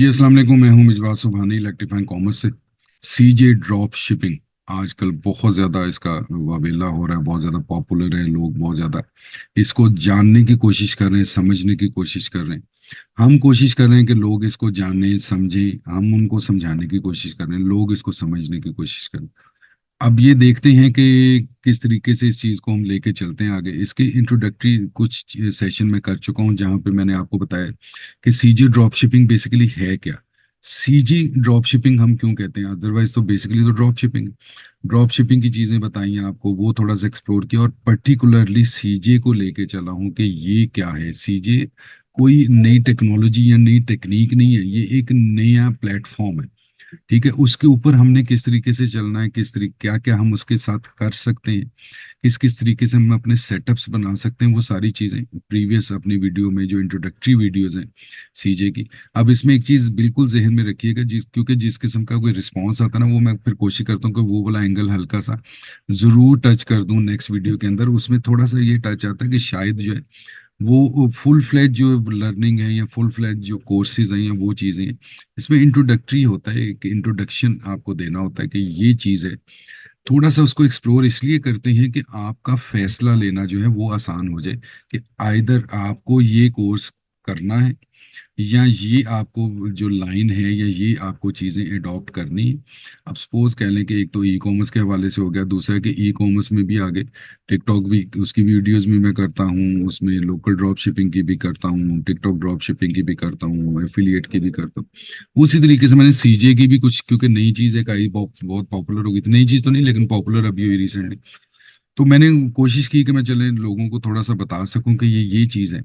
जी अस्सलाम वालेकुम। मैं हूं मिजवार सुबहानी इलेक्ट्रीफाइंग कॉमर्स से। सीजे ड्रॉप शिपिंग आजकल बहुत ज़्यादा इसका वावेला हो रहा है, बहुत ज़्यादा पॉपुलर है। लोग बहुत ज़्यादा इसको जानने की कोशिश कर रहे हैं, समझने की कोशिश कर रहे हैं। हम कोशिश कर रहे हैं कि लोग इसको जानें समझें, हम उनको समझाने की कोशिश कर रहे हैं, लोग इसको समझने की कोशिश कर रहे हैं। अब ये देखते हैं कि किस तरीके से इस चीज़ को हम लेके चलते हैं आगे। इसके इंट्रोडक्टरी कुछ सेशन में कर चुका हूं, जहां पे मैंने आपको बताया कि सीजी ड्रॉप शिपिंग बेसिकली है क्या। सीजी ड्रॉप शिपिंग हम क्यों कहते हैं, अदरवाइज तो बेसिकली तो ड्रॉप शिपिंग की चीज़ें बताई हैं आपको, वो थोड़ा सा एक्सप्लोर किया, और पर्टिकुलरली सीजे को लेके चला हूं कि ये क्या है। सीजे कोई नई टेक्नोलॉजी या नई टेक्निक नहीं है, ये एक नया प्लेटफॉर्म है। ठीक है, उसके ऊपर हमने किस तरीके से चलना है, किस तरीके क्या क्या हम उसके साथ कर सकते हैं, किस किस तरीके से हम अपने सेटअप्स बना सकते हैं, वो सारी चीज़ें प्रीवियस अपनी वीडियो में जो इंट्रोडक्टरी वीडियोस हैं सीजे की। अब इसमें एक चीज़ बिल्कुल जहन में रखिएगा, क्योंकि जिस किस्म का कोई रिस्पॉन्स आता है ना, वो मैं फिर कोशिश करता हूँ कि वो वाला एंगल हल्का सा ज़रूर टच कर दूं नेक्स्ट वीडियो के अंदर। उसमें थोड़ा सा ये टच आता है कि शायद जो है वो फुल फ्लैज जो लर्निंग है या फुल फ्लैज जो कोर्सेज हैं या वो चीज़ें हैं। इसमें इंट्रोडक्टरी होता है, एक इंट्रोडक्शन आपको देना होता है कि ये चीज़ है। थोड़ा सा उसको एक्सप्लोर इसलिए करते हैं कि आपका फैसला लेना जो है वो आसान हो जाए, कि आइदर आपको ये कोर्स करना है, या ये आपको जो लाइन है या ये आपको चीज़ें अडॉप्ट करनी है। अब सपोज कह लें कि एक तो ई कॉमर्स के हवाले से हो गया, दूसरा है कि ई कॉमर्स में भी आगे टिकटॉक भी, उसकी वीडियोस भी मैं करता हूँ, उसमें लोकल ड्रॉप शिपिंग की भी करता हूँ, टिकटॉक ड्रॉप शिपिंग की भी करता हूँ, एफिलिएट की भी करता हूँ। उसी तरीके से मैंने सीजे की भी कुछ, क्योंकि नई चीज़ है, आई बहुत पॉपुलर हो गई थी, नई चीज़ तो नहीं लेकिन पॉपुलर अभी हुई रिसेंटली। तो मैंने कोशिश की कि मैं चले लोगों को थोड़ा सा बता सकूं कि ये चीज़ है।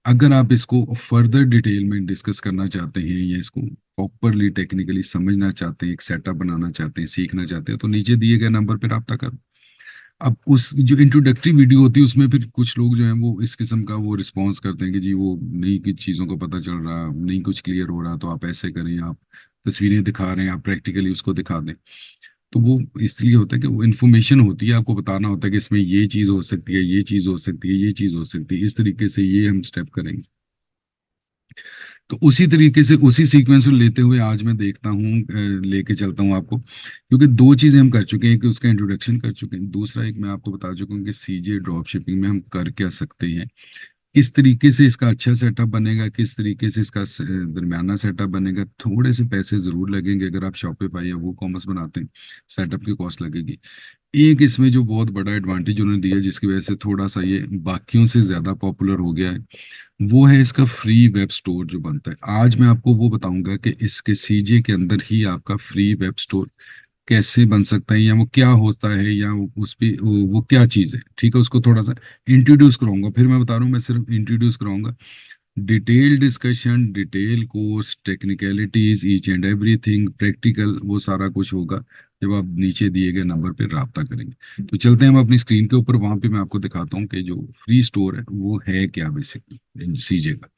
अगर आप इसको फर्दर डिटेल में डिस्कस करना चाहते हैं या इसको प्रॉपरली टेक्निकली समझना चाहते हैं, एक सेटअप बनाना चाहते हैं, सीखना चाहते हैं, तो नीचे दिए गए नंबर पर रब्ता करो। अब उस जो इंट्रोडक्टरी वीडियो होती है उसमें फिर कुछ लोग जो हैं वो इस किस्म का वो रिस्पॉन्स करते हैं कि जी वो नई कुछ चीज़ों को पता चल रहा, नहीं कुछ क्लियर हो रहा, तो आप ऐसे करें, आप तस्वीरें दिखा रहे हैं, आप प्रैक्टिकली उसको दिखा दें। तो वो इसलिए होता है कि वो इन्फॉर्मेशन होती है, आपको बताना होता है कि इसमें ये चीज़ हो सकती है, ये चीज़ हो सकती है, ये चीज़ हो सकती है, इस तरीके से ये हम स्टेप करेंगे। तो उसी तरीके से उसी सीक्वेंस को लेते हुए आज मैं देखता हूँ, लेके चलता हूँ आपको, क्योंकि दो चीज़ें हम कर चुके हैं कि उसका इंट्रोडक्शन कर चुके हैं, दूसरा एक मैं आपको बता चुका हूँ कि सीजे ड्रॉप शिपिंग में हम कर क्या सकते हैं, किस तरीके से इसका अच्छा सेटअप बनेगा, किस तरीके से इसका दरमियाना सेटअप बनेगा। थोड़े से पैसे जरूर लगेंगे अगर आप शॉपिफाई या वो कॉमर्स बनाते हैं, सेटअप की कॉस्ट लगेगी। एक इसमें जो बहुत बड़ा एडवांटेज उन्होंने दिया, जिसकी वजह से थोड़ा सा ये बाकियों से ज्यादा पॉपुलर हो गया है, वो है इसका फ्री वेब स्टोर जो बनता है। आज मैं आपको वो बताऊंगा कि इसके सीजे के अंदर ही आपका फ्री वेब स्टोर कैसे बन सकता है, या वो क्या होता है, या उस पे वो क्या चीज़ है। ठीक है, उसको थोड़ा सा इंट्रोड्यूस कराऊंगा, फिर मैं बता रहा हूँ, मैं सिर्फ इंट्रोड्यूस कराऊंगा। Detail discussion, detail course, technicalities, each and everything practical, वो सारा कुछ होगा जब आप नीचे दिए गए नंबर पे रब्ता करेंगे। तो चलते हैं हम अपनी स्क्रीन के ऊपर, वहां पे मैं आपको दिखाता हूँ कि जो फ्री स्टोर है वो है क्या बेसिकली सीजे का।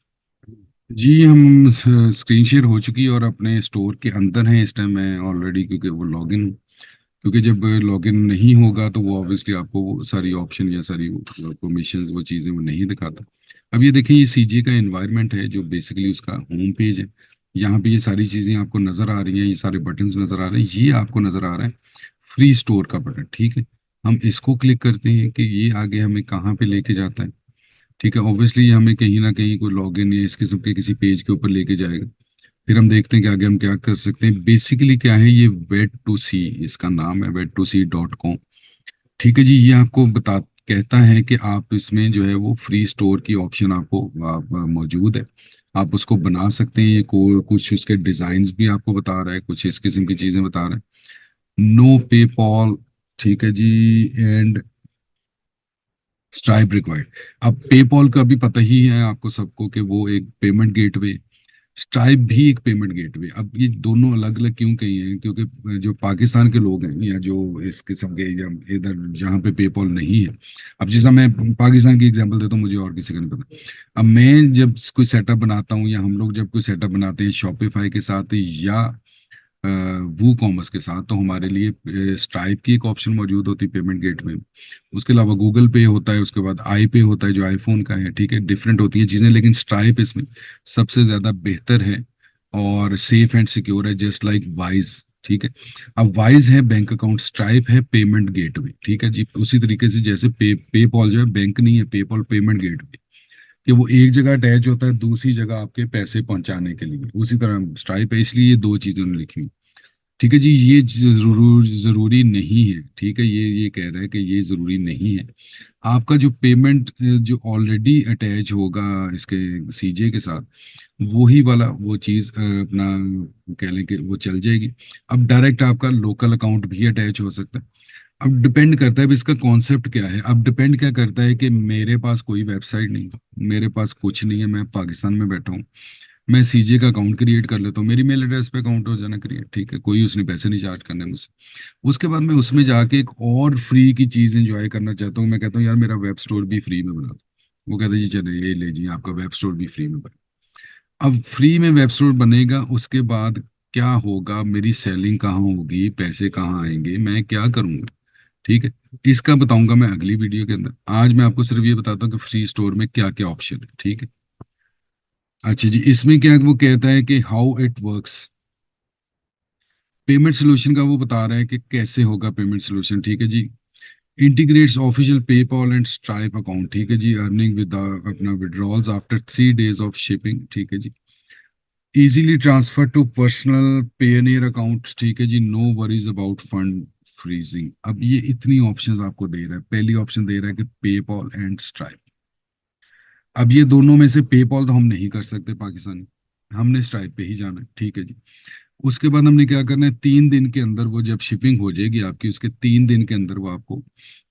जी हम स्क्रीन शेयर हो चुकी है और अपने स्टोर के अंदर हैं इस टाइम मैं ऑलरेडी, क्योंकि वो लॉगिन हूँ। क्योंकि जब लॉगिन नहीं होगा तो वो ऑब्वियसली आपको वो सारी ऑप्शन या सारी परमिशन वो चीज़ें वो नहीं दिखाता। अब ये देखिए, ये सीजी का एनवायरनमेंट है जो बेसिकली उसका होम पेज है। यहाँ पे ये सारी चीज़ें आपको नज़र आ रही हैं, ये सारे बटन्स नज़र आ रहे हैं, ये आपको नज़र आ रहा है फ्री स्टोर का बटन। ठीक है, हम इसको क्लिक करते हैं कि ये आगे हमें कहाँ पे लेके जाता है। ठीक है, ऑब्वियसली ये हमें कहीं ना कहीं कोई लॉगिन या इस किस्म के किसी पेज के ऊपर लेके जाएगा। फिर हम देखते हैं कि आगे हम क्या कर सकते हैं। बेसिकली क्या है, ये वेट टू सी इसका नाम है, wet2c.com। ठीक है जी, ये आपको बता कहता है कि आप इसमें जो है वो फ्री स्टोर की ऑप्शन आपको मौजूद है, आप उसको बना सकते हैं। ये कुछ उसके डिजाइन भी आपको बता रहा है, कुछ इस किस्म की चीजें बता रहा है। नो पेपॉल, ठीक है जी, एंड स्ट्राइप रिक्वायर्ड। अब पेपॉल का भी पता ही है आपको सबको कि वो एक पेमेंट गेटवे, स्ट्राइप भी एक पेमेंट गेटवे। अब ये दोनों अलग अलग क्यों कही हैं, क्योंकि जो पाकिस्तान के लोग हैं या जो इस किस्म के या इधर जहाँ पे पेपॉल नहीं है, अब जैसा मैं पाकिस्तान की एग्जांपल देता हूँ, मुझे और किसी का नहीं पता। अब मैं जब कोई सेटअप बनाता हूँ या हम लोग जब कोई सेटअप बनाते हैं शॉपिफाई के साथ या वू कॉमर्स के साथ, तो हमारे लिए स्ट्राइप की एक ऑप्शन मौजूद होती है पेमेंट गेटवे में। उसके अलावा गूगल पे होता है, उसके बाद आई पे होता है जो आईफोन का है। ठीक है, डिफरेंट होती है चीज़ें, लेकिन स्ट्राइप इसमें सबसे ज़्यादा बेहतर है और सेफ एंड सिक्योर है, जस्ट लाइक वाइज। ठीक है। अब वाइज है बैंक अकाउंट, स्ट्राइप है पेमेंट गेटवे। ठीक है जी, उसी तरीके से जैसे पेपॉल जो है बैंक नहीं है, पेपॉल पेमेंट गेटवे, कि वो एक जगह अटैच होता है दूसरी जगह आपके पैसे पहुंचाने के लिए, उसी तरह स्ट्राइप है, इसलिए ये दो चीजें उन्होंने लिखी हुई। ठीक है जी, ये जरूरी नहीं है। ठीक है, ये कह रहा है कि ये जरूरी नहीं है। आपका जो पेमेंट जो ऑलरेडी अटैच होगा इसके सीजे के साथ, वही वाला वो चीज अपना कह लें कि वो चल जाएगी। अब डायरेक्ट आपका लोकल अकाउंट भी अटैच हो सकता है। अब डिपेंड करता है अब इसका कॉन्सेप्ट क्या है। अब डिपेंड क्या करता है कि मेरे पास कोई वेबसाइट नहीं, मेरे पास कुछ नहीं है, मैं पाकिस्तान में बैठा हूँ, मैं सीजे का अकाउंट क्रिएट कर लेता हूँ, मेरी मेल एड्रेस पे अकाउंट हो जाना क्रिएट। ठीक है, कोई उसने पैसे नहीं चार्ज करने मुझसे। उसके बाद मैं उसमें जाके एक और फ्री की चीज एंजॉय करना चाहता हूँ, मैं कहता हूँ यार मेरा वेब स्टोर भी फ्री में बना दो। वो कहता है जी चलिए ये ले जी आपका वेब स्टोर भी फ्री में बना। अब फ्री में वेब स्टोर बनेगा, उसके बाद क्या होगा, मेरी सेलिंग कहाँ होगी, पैसे कहाँ आएंगे, मैं क्या करूंगा। ठीक है, इसका बताऊंगा मैं अगली वीडियो के अंदर। आज मैं आपको सिर्फ ये बताता हूँ कि फ्री स्टोर में क्या क्या ऑप्शन है। ठीक है। अच्छा जी, इसमें क्या वो कहता है कि how it works, payment solution का वो बता रहा है कि कैसे होगा पेमेंट सोल्यूशन। ठीक है जी, integrates official PayPal and Stripe account. ठीक है जी, अर्निंग विद अपना withdrawals after 3 days of shipping. ठीक है जी, easily transfer to personal Payoneer account. ठीक है जी, no worries about fund freezing. अब ये इतनी ऑप्शंस आपको दे रहा है, पहली ऑप्शन दे रहा है कि पेपॉल एंड स्ट्राइप। अब ये दोनों में से पेपॉल तो हम नहीं कर सकते पाकिस्तानी, हमने स्ट्राइप पे ही जाना है। ठीक है जी, उसके बाद हमने क्या करना है, 3 दिन के अंदर वो जब शिपिंग हो जाएगी आपकी, उसके 3 दिन के अंदर वो आपको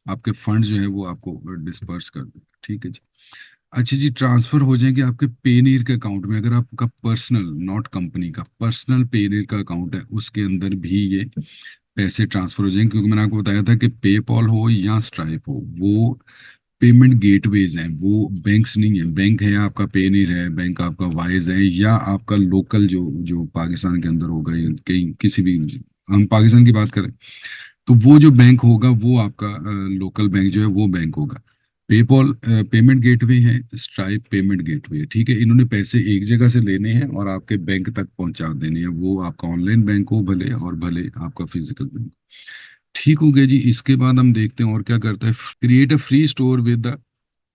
आपके फंड जो है वो आपको डिस्पर्स कर देगा। ठीक है जी। अच्छा जी, ट्रांसफर हो जाएंगे आपके पेनीर के अकाउंट में, अगर आपका पर्सनल, नॉट कंपनी का, पर्सनल पेनीर का अकाउंट है उसके अंदर भी ये पैसे ट्रांसफर हो जाएंगे। क्योंकि मैंने आपको बताया था कि पेपॉल हो या स्ट्राइप हो, वो पेमेंट गेटवेज हैं, वो बैंक्स नहीं है। बैंक है आपका पेनीर है, बैंक आपका वाइज है, या आपका लोकल जो जो पाकिस्तान के अंदर होगा, या कहीं किसी भी, हम पाकिस्तान की बात करें तो वो जो बैंक होगा वो आपका लोकल बैंक जो है वो बैंक होगा। पेपॉल पेमेंट गेटवे है, स्ट्राइप पेमेंट गेटवे है। ठीक है, इन्होंने पैसे एक जगह से लेने हैं और आपके बैंक तक पहुंचा देने हैं, वो आपका ऑनलाइन बैंक हो भले, और भले आपका फिजिकल बैंक। ठीक हो गया जी, इसके बाद हम देखते हैं और क्या करता है। Create a free store with the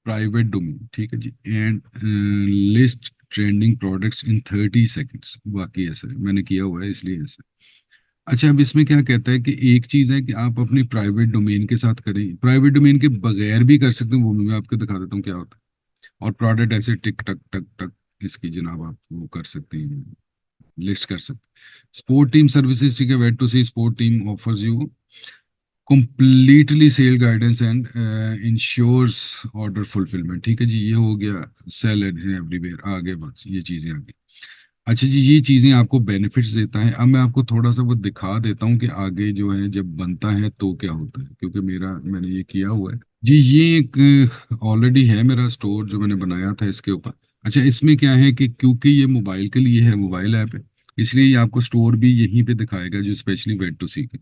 private domain. ठीक है जी, and list trending products in 30 seconds. बाकी ऐसा है, मैंने किया हुआ है इसलिए ऐसा। अच्छा, अब इसमें क्या कहता है कि एक चीज है कि आप अपनी प्राइवेट डोमेन के साथ करें, प्राइवेट डोमेन के बगैर भी कर सकते हैं, वो भी मैं आपको दिखा देता हूँ क्या होता है। और प्रोडक्ट ऐसे टिक टक टक टक, इसकी जनाब आप वो कर सकते हैं, लिस्ट कर सकते हैं। Sport team services. ठीक है, wet to see sport team offers you completely sale guidance and ensures order fulfilment. ठीक है जी, ये हो गया सेल एवरीवेयर, आगे बस ये चीजें आगे। अच्छा जी, ये चीजें आपको बेनिफिट्स देता है। अब मैं आपको थोड़ा सा वो दिखा देता हूँ कि आगे जो है जब बनता है तो क्या होता है, क्योंकि मैंने ये किया हुआ है जी। ये एक ऑलरेडी है मेरा स्टोर जो मैंने बनाया था इसके ऊपर। अच्छा, इसमें क्या है कि क्योंकि ये मोबाइल के लिए है, मोबाइल ऐप है, इसलिए ये आपको स्टोर भी यहीं पे दिखाएगा जो स्पेशली वेट टू सी के।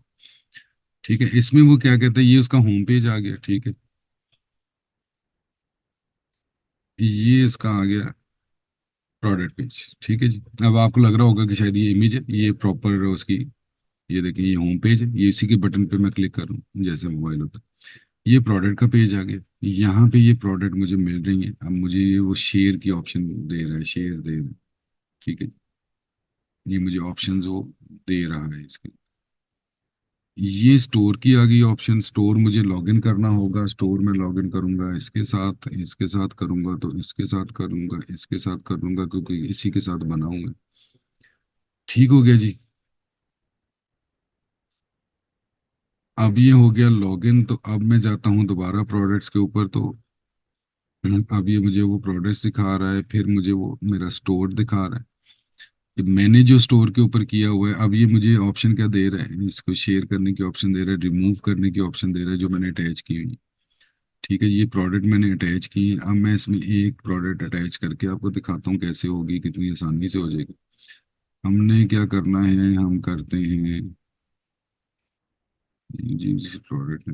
ठीक है, इसमें वो क्या कहता है, ये उसका होम पेज आ गया। ठीक है, ये इसका आ गया प्रोडक्ट पेज। ठीक है जी, अब आपको लग रहा होगा कि शायद ये इमेज है, ये प्रॉपर उसकी, ये देखिए ये होम पेज है, ये इसी के बटन पे मैं क्लिक करूँ जैसे मोबाइल होता है, ये प्रोडक्ट का पेज आ गया। यहाँ पे ये प्रोडक्ट मुझे मिल रही है, अब मुझे ये वो शेयर की ऑप्शन दे रहा है, शेयर दे रहा है। ठीक है, ये मुझे ऑप्शन जो दे रहा है इसके। ये स्टोर की आ गई ऑप्शन, स्टोर मुझे लॉगिन करना होगा, स्टोर में लॉगिन करूंगा, इसके साथ करूंगा तो इसके साथ करूंगा, इसके साथ करूंगा क्योंकि इसी के साथ बनाऊंगा। ठीक हो गया जी। अब ये हो गया लॉगिन, तो अब मैं जाता हूँ दोबारा प्रोडक्ट्स के ऊपर, तो अब ये मुझे वो प्रोडक्ट्स दिखा रहा है, फिर मुझे वो मेरा स्टोर दिखा रहा है कि मैंने जो स्टोर के ऊपर किया हुआ है। अब ये मुझे ऑप्शन क्या दे रहा है, इसको शेयर करने की ऑप्शन दे रहा है, रिमूव करने की ऑप्शन दे रहा है जो मैंने अटैच की हुई है। ठीक है, ये प्रोडक्ट मैंने अटैच की है, अब मैं इसमें एक प्रोडक्ट अटैच करके आपको दिखाता हूँ कैसे होगी, कितनी आसानी से हो जाएगी। हमने क्या करना है, हम करते हैं जी जी प्रोडक्ट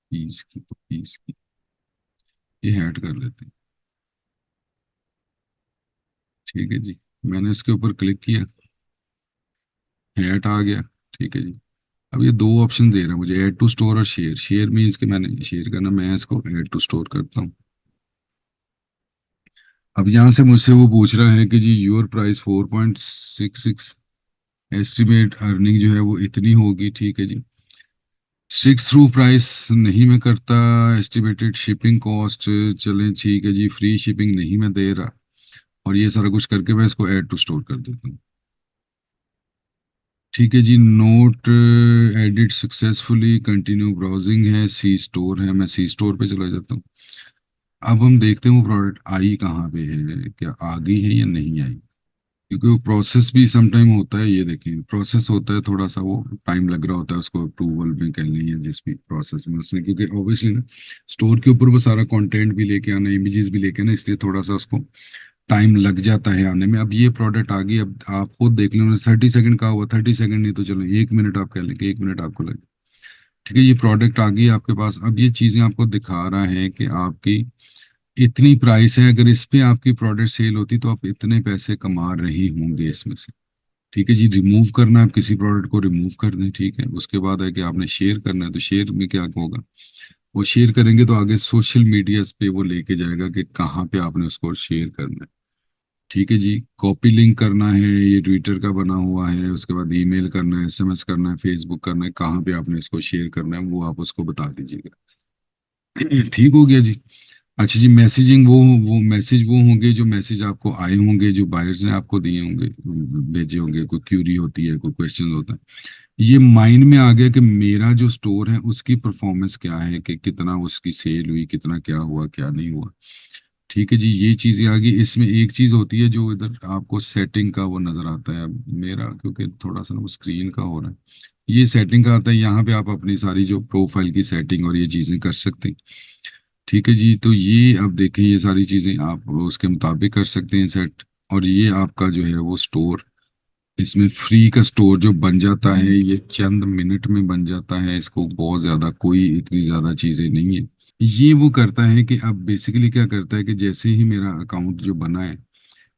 पीस की ये ऐड कर लेते हैं। ठीक है जी, मैंने इसके ऊपर क्लिक किया, ऐड आ गया। ठीक है जी। अब ये दो ऑप्शन दे रहा है मुझे, ऐड टू स्टोर और शेयर। शेयर मीन्स कि मैंने शेयर करना, मैं इसको ऐड टू स्टोर करता हूँ। अब यहाँ से मुझसे वो पूछ रहा है कि जी योर प्राइस 4.66, एस्टिमेट अर्निंग जो है वो इतनी होगी। ठीक है जी। स्टिक थ्रू प्राइस नहीं मैं करता, एस्टिमेटेड शिपिंग कॉस्ट, चलें ठीक है जी, फ्री शिपिंग नहीं मैं दे रहा, और ये सारा कुछ करके मैं इसको ऐड टू स्टोर कर देता हूँ। ठीक है जी, note edit successfully, continue browsing है, सी स्टोर है, मैं सी स्टोर पे चला जाता हूँ। अब हम देखते हैं वो प्रोडक्ट आई कहाँ पे है, क्या आ गई है या नहीं आई। क्योंकि वो प्रोसेस भी सम टाइम होता है, ये देखें प्रोसेस होता है थोड़ा सा, वो टाइम लग रहा होता है उसको अप्रूवल में कह लें, या जिस भी प्रोसेस में उसने, क्योंकि ऑब्वियसली ना स्टोर के ऊपर वो सारा कंटेंट भी लेके आना, इमेजेस भी लेके आना, इसलिए थोड़ा सा उसको टाइम लग जाता है आने में। अब ये प्रोडक्ट आ गई, अब आप खुद देख लें, 30 सेकंड का हुआ, 30 सेकंड नहीं तो चलो 1 मिनट आप कह लें कि 1 मिनट आपको लगे। ठीक है, ये प्रोडक्ट आ गई आपके पास। अब ये चीजें आपको दिखा रहा है कि आपकी इतनी प्राइस है, अगर इस पे आपकी प्रोडक्ट सेल होती तो आप इतने पैसे कमा रहे होंगे इसमें से। ठीक है जी, रिमूव करना है, आप किसी प्रोडक्ट को रिमूव कर दें। ठीक है, उसके बाद है कि आपने शेयर करना है, तो शेयर में क्या होगा, वो शेयर करेंगे तो आगे सोशल मीडिया पे वो लेके जाएगा कि कहाँ पे आपने उसको शेयर करना है। ठीक है जी, कॉपी लिंक करना है, ये ट्विटर का बना हुआ है, उसके बाद ईमेल करना है, एसएमएस करना है, फेसबुक करना है, कहाँ पे आपने इसको शेयर करना है वो आप उसको बता दीजिएगा। ठीक हो गया जी। अच्छा जी, मैसेजिंग, वो मैसेज वो होंगे जो मैसेज आपको आए होंगे, जो बायर्स ने आपको दिए होंगे, भेजे होंगे, कोई क्यूरी होती है, कोई क्वेश्चन होता है। ये माइंड में आ गया कि मेरा जो स्टोर है उसकी परफॉर्मेंस क्या है, कि कितना उसकी सेल हुई, कितना क्या हुआ क्या नहीं हुआ। ठीक है जी, ये चीजें आ गई। इसमें एक चीज होती है जो इधर आपको सेटिंग का वो नजर आता है, अब मेरा क्योंकि थोड़ा सा ना वो स्क्रीन का हो रहा है, ये सेटिंग का आता है, यहाँ पे आप अपनी सारी जो प्रोफाइल की सेटिंग और ये चीजें कर सकते हैं। ठीक है जी, तो ये अब देखें, ये सारी चीजें आप उसके मुताबिक कर सकते हैं सेट। और ये आपका जो है वो स्टोर, इसमें फ्री का स्टोर जो बन जाता है, ये चंद मिनट में बन जाता है, इसको बहुत ज्यादा कोई इतनी ज्यादा चीजें नहीं है। ये वो करता है कि अब बेसिकली क्या करता है कि जैसे ही मेरा अकाउंट जो बना है,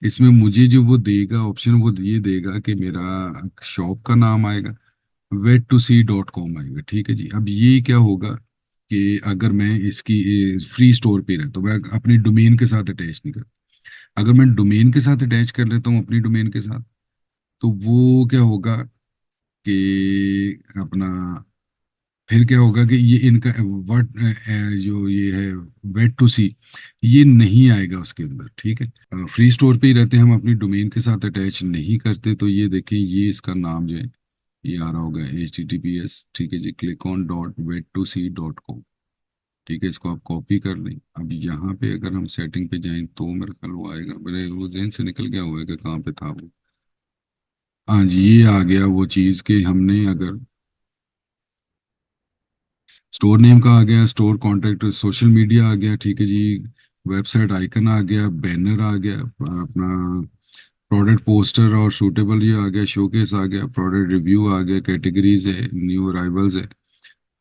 इसमें मुझे जो वो देगा ऑप्शन, वो ये देगा कि मेरा शॉप का नाम आएगा, wet2see.com आएगा। ठीक है जी, अब ये क्या होगा कि अगर मैं इसकी फ्री स्टोर पे रहता तो मैं अपनी डोमेन के साथ अटैच नहीं कर, अगर मैं डोमेन के साथ अटैच कर लेता हूँ अपनी डोमेन के साथ, तो वो क्या होगा कि अपना, फिर क्या होगा कि ये इनका वर्ड जो ये है वेट टू सी, ये नहीं आएगा उसके अंदर। ठीक है, फ्री स्टोर पे ही रहते हैं हम, अपनी डोमेन के साथ अटैच नहीं करते, तो ये देखें, ये इसका नाम जो है ये आ रहा होगा HTTPS। ठीक है जी, क्लिक ऑन .wet2see.com। ठीक है, इसको आप कॉपी कर लें। अब यहाँ पे अगर हम सेटिंग पे जाएं तो मेरे ख्याल वो आएगा, मेरे वो जहन से निकल गया हुआ है कि कहाँ पे था वो। हाँ जी, ये आ गया वो चीज़ कि हमने अगर स्टोर नेम का आ गया, स्टोर कॉन्टैक्ट, सोशल मीडिया आ गया। ठीक है जी, वेबसाइट आइकन आ गया, बैनर आ गया, अपना प्रोडक्ट पोस्टर और सूटेबल ये आ गया, शोकेस आ गया, प्रोडक्ट रिव्यू आ गया, कैटेगरीज है, न्यू अराइवल्स है,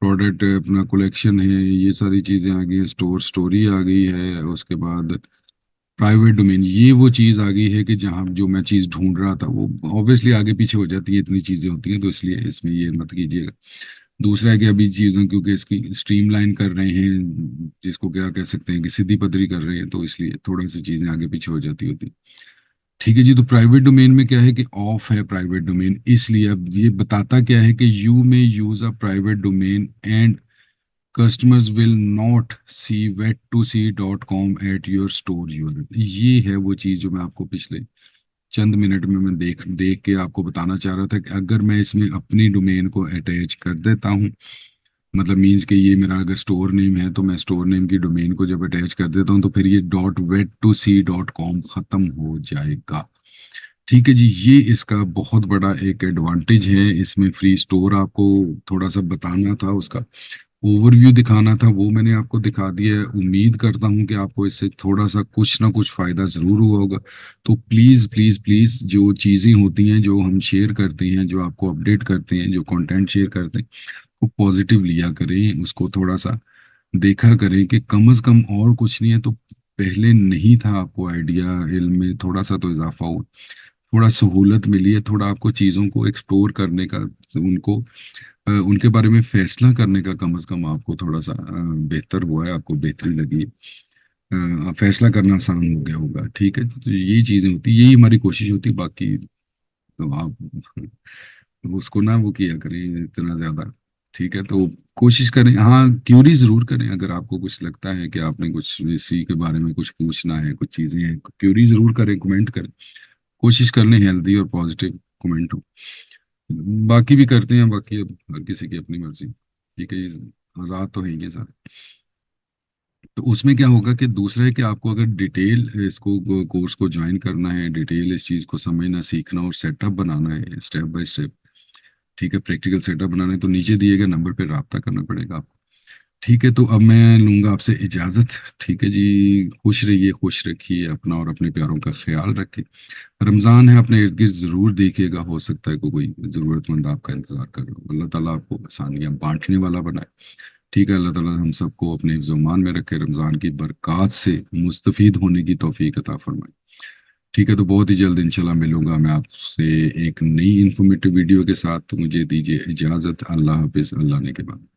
प्रोडक्ट अपना कलेक्शन है, ये सारी चीज़ें आ गई, स्टोर स्टोरी आ गई है। उसके बाद प्राइवेट डोमेन, ये वो चीज़ आ गई है कि जहाँ जो मैं चीज़ ढूंढ रहा था वो ऑब्वियसली आगे पीछे हो जाती है, इतनी चीज़ें होती हैं, तो इसलिए इसमें ये मत कीजिएगा। दूसरा है कि अभी चीज़ों क्योंकि इसकी स्ट्रीमलाइन कर रहे हैं, जिसको क्या कह सकते हैं कि सीधी पतरी कर रहे हैं, तो इसलिए थोड़ा सी चीज़ें आगे पीछे हो जाती होती। ठीक है जी, तो प्राइवेट डोमेन में क्या है कि ऑफ है प्राइवेट डोमेन, इसलिए अब ये बताता क्या है कि you may use a private domain and customers will not see wet2see.com at your store URL. ये है वो चीज़ जो मैं आपको पिछले चंद मिनट में मैं देख देख के आपको बताना चाह रहा था कि अगर मैं इसमें अपनी डोमेन को अटैच कर देता हूँ, मतलब मीन्स कि ये मेरा अगर स्टोर नेम है तो मैं स्टोर नेम की डोमेन को जब अटैच कर देता हूँ तो फिर ये .wet2see.com खत्म हो जाएगा। ठीक है जी, ये इसका बहुत बड़ा एक एडवांटेज है। इसमें फ्री स्टोर आपको थोड़ा सा बताना था, उसका ओवरव्यू दिखाना था, वो मैंने आपको दिखा दिया है। उम्मीद करता हूँ कि आपको इससे थोड़ा सा कुछ ना कुछ फायदा जरूर हुआ होगा। तो प्लीज प्लीज प्लीज, जो चीजें होती हैं जो हम शेयर करते हैं, जो आपको अपडेट करते हैं, जो कंटेंट शेयर करते हैं, वो पॉजिटिव लिया करें, उसको थोड़ा सा देखा करें कि कम से कम और कुछ नहीं है तो पहले नहीं था आपको आइडिया, इल्म में थोड़ा सा तो इजाफा हो। थोड़ा सहूलत मिली है, थोड़ा आपको चीज़ों को एक्सप्लोर करने का, उनको उनके बारे में फैसला करने का कम से कम आपको थोड़ा सा बेहतर हुआ है, आपको बेहतरी लगी है। फैसला करना आसान हो गया होगा। ठीक है, तो यही चीज़ें होती, यही हमारी कोशिश होती, बाकी तो आप उसको ना वो किया करें इतना ज़्यादा। ठीक है, तो कोशिश करें, हाँ क्यूरी ज़रूर करें, अगर आपको कुछ लगता है कि आपने कुछ इसी के बारे में कुछ पूछना है, कुछ चीज़ें हैं, क्यूरी ज़रूर करें, कमेंट करें, कोशिश कर लें हेल्दी और पॉजिटिव कमेंट हो। बाकी भी करते हैं, बाकी अब हर किसी की अपनी मर्जी। ठीक है, ये आज़ाद तो है ही है सारे। तो उसमें क्या होगा कि दूसरा है कि आपको अगर डिटेल इसको कोर्स को ज्वाइन करना है, डिटेल इस चीज़ को समझना सीखना और सेटअप बनाना है स्टेप बाय स्टेप, ठीक है, प्रैक्टिकल सेटअप बनाना है, तो नीचे दिए गए नंबर पे रब्ता करना पड़ेगा आपको। ठीक है, तो अब मैं लूंगा आपसे इजाज़त। ठीक है जी, खुश रहिए, खुश रखिए अपना और अपने प्यारों का ख्याल रखिए। रमज़ान है, अपने इर्द गिर्द ज़रूर देखिएगा, हो सकता है कोई ज़रूरतमंद आपका इंतज़ार कर रहा हो। अल्लाह ताला आपको आसानियाँ बांटने वाला बनाए। ठीक है, अल्लाह ताला हम सबको अपने हिफ्ज़-ओ-मान में रखे, रमज़ान की बरक़ात से मुस्तफ़ीद होने की तौफ़ीक अता फरमाए। ठीक है, तो बहुत ही जल्द इंशाल्लाह मिलूंगा मैं आपसे एक नई इन्फॉर्मेटिव वीडियो के साथ। तो मुझे दीजिए इजाज़त। अल्लाह हाफ़िज़, अल्लाह ने के बाद।